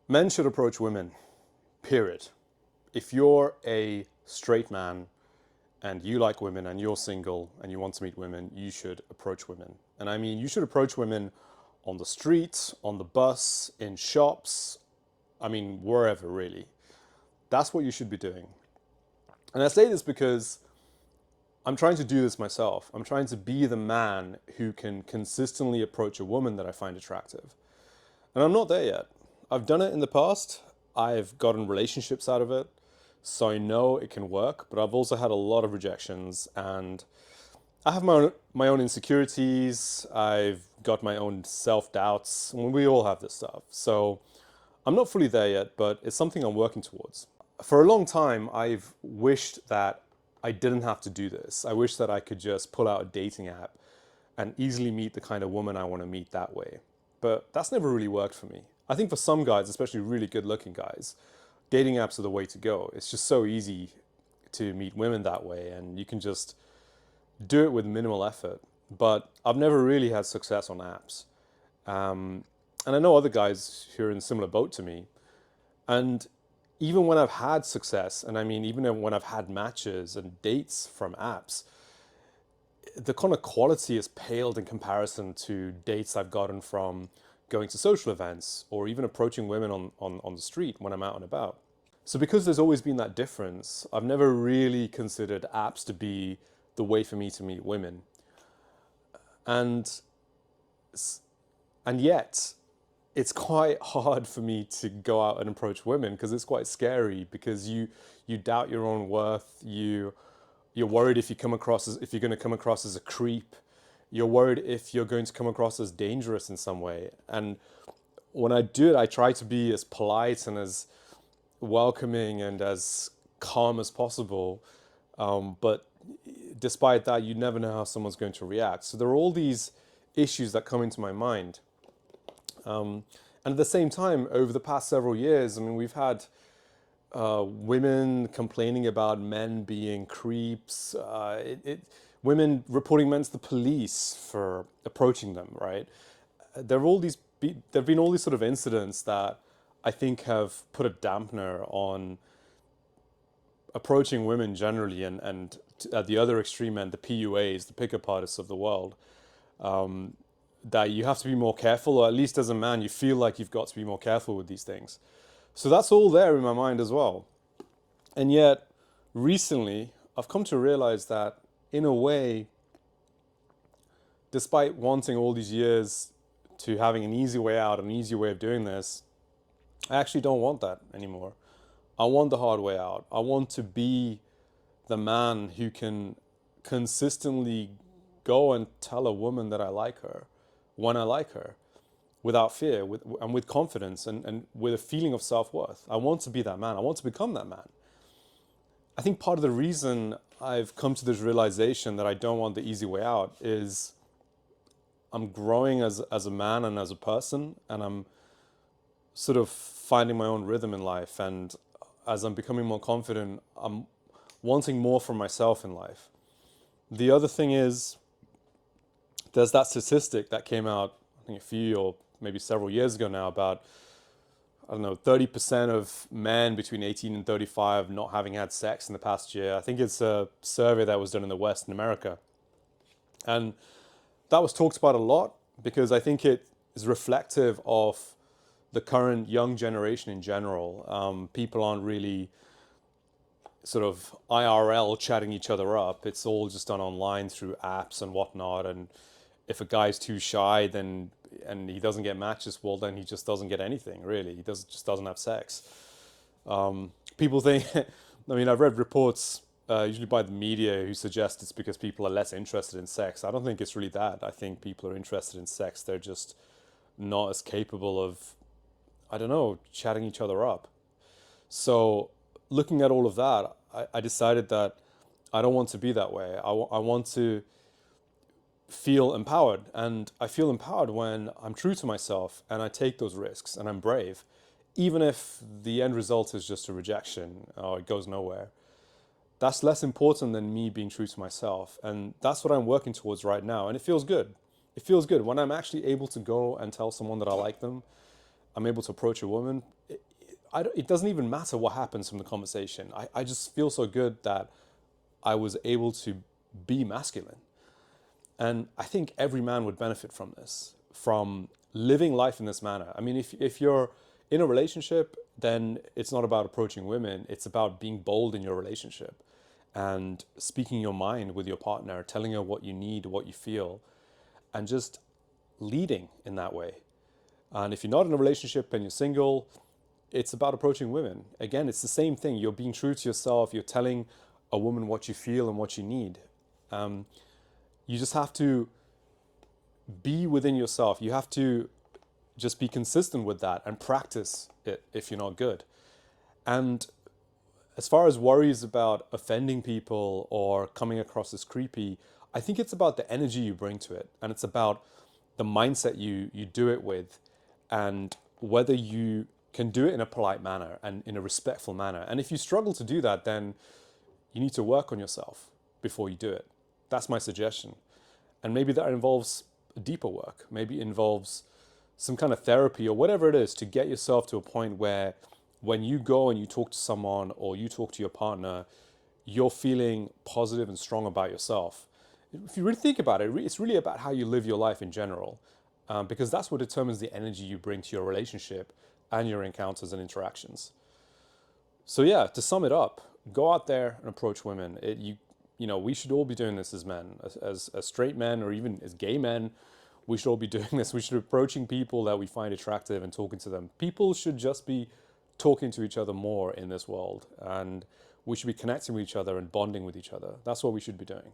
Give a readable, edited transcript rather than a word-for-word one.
Men should approach women, period. If you're a straight man and you like women and you're single and you want to meet women, you should approach women. And I mean, you should approach women on the street, on the bus, in shops, I mean, wherever really. That's what you should be doing. And I say this because I'm trying to do this myself. I'm trying to be the man who can consistently approach a woman that I find attractive. And I'm not there yet. I've done it in the past. I've gotten relationships out of it. So I know it can work, but I've also had a lot of rejections and I have my own insecurities. I've got my own self-doubts. We all have this stuff. So I'm not fully there yet, but it's something I'm working towards. For a long time, I've wished that I didn't have to do this. I wish that I could just pull out a dating app and easily meet the kind of woman I want to meet that way. But that's never really worked for me. I think for some guys, especially really good looking guys, dating apps are the way to go. It's just so easy to meet women that way and you can just do it with minimal effort. But I've never really had success on apps. And I know other guys who are in a similar boat to me. And even when I've had success, and I mean, even when I've had matches and dates from apps, the kind of quality is paled in comparison to dates I've gotten from going to social events or even approaching women on the street when I'm out and about. So because there's always been that difference, I've never really considered apps to be the way for me to meet women. And and yet it's quite hard for me to go out and approach women because it's quite scary because you doubt your own worth. You're worried if you're going to come across as a creep. You're worried if you're going to come across as dangerous in some way. And when I do it, I try to be as polite and as welcoming and as calm as possible. But despite that, you never know how someone's going to react. So there are all these issues that come into my mind. And at the same time, over the past several years, I mean, we've had women complaining about men being creeps, women reporting men to the police for approaching them, right? There have been all these sort of incidents that I think have put a dampener on approaching women generally, and at the other extreme end, the PUAs, the pickup artists of the world, that you have to be more careful, or at least as a man, you feel like you've got to be more careful with these things. So that's all there in my mind as well. And yet, recently, I've come to realize that, in a way, despite wanting all these years to having an easy way out, an easy way of doing this, I actually don't want that anymore. I want the hard way out. I want to be the man who can consistently go and tell a woman that I like her when I like her without fear and with confidence and with a feeling of self-worth. I want to be that man. I want to become that man. I think part of the reason I've come to this realization that I don't want the easy way out is I'm growing as a man and as a person, and I'm sort of finding my own rhythm in life. And as I'm becoming more confident, I'm wanting more from myself in life. The other thing is, there's that statistic that came out, I think a few or maybe several years ago now, about, I don't know, 30% of men between 18 and 35 not having had sex in the past year. I think it's a survey that was done in the West in America. And that was talked about a lot because I think it is reflective of the current young generation in general. People aren't really sort of IRL chatting each other up. It's all just done online through apps and whatnot. And if a guy's too shy, then and he doesn't get matches, well, then he just doesn't get anything, really. Just doesn't have sex. People think, I mean, I've read reports, usually by the media, who suggest it's because people are less interested in sex. I don't think it's really that. I think people are interested in sex. They're just not as capable of, I don't know, chatting each other up. So looking at all of that, I decided that I don't want to be that way. I want to feel empowered. And I feel empowered when I'm true to myself and I take those risks and I'm brave, even if the end result is just a rejection or it goes nowhere. That's less important than me being true to myself. And that's what I'm working towards right now. And it feels good. It feels good when I'm actually able to go and tell someone that I like them. I'm able to approach a woman, it doesn't even matter what happens from the conversation. I just feel so good that I was able to be masculine. And I think every man would benefit from this, from living life in this manner. I mean, if you're in a relationship, then it's not about approaching women, it's about being bold in your relationship and speaking your mind with your partner, telling her what you need, what you feel, and just leading in that way. And if you're not in a relationship and you're single, it's about approaching women. Again, it's the same thing. You're being true to yourself. You're telling a woman what you feel and what you need. You just have to be within yourself. You have to just be consistent with that and practice it if you're not good. And as far as worries about offending people or coming across as creepy, I think it's about the energy you bring to it. And it's about the mindset you do it with, and whether you can do it in a polite manner and in a respectful manner. And if you struggle to do that, then you need to work on yourself before you do it. That's my suggestion. And maybe that involves deeper work. Maybe it involves some kind of therapy or whatever it is to get yourself to a point where when you go and you talk to someone or you talk to your partner, you're feeling positive and strong about yourself. If you really think about it, it's really about how you live your life in general, because that's what determines the energy you bring to your relationship and your encounters and interactions. So yeah, to sum it up, go out there and approach women. We should all be doing this as men, as straight men, or even as gay men. We should all be doing this. We should be approaching people that we find attractive and talking to them. People should just be talking to each other more in this world, and we should be connecting with each other and bonding with each other. That's what we should be doing.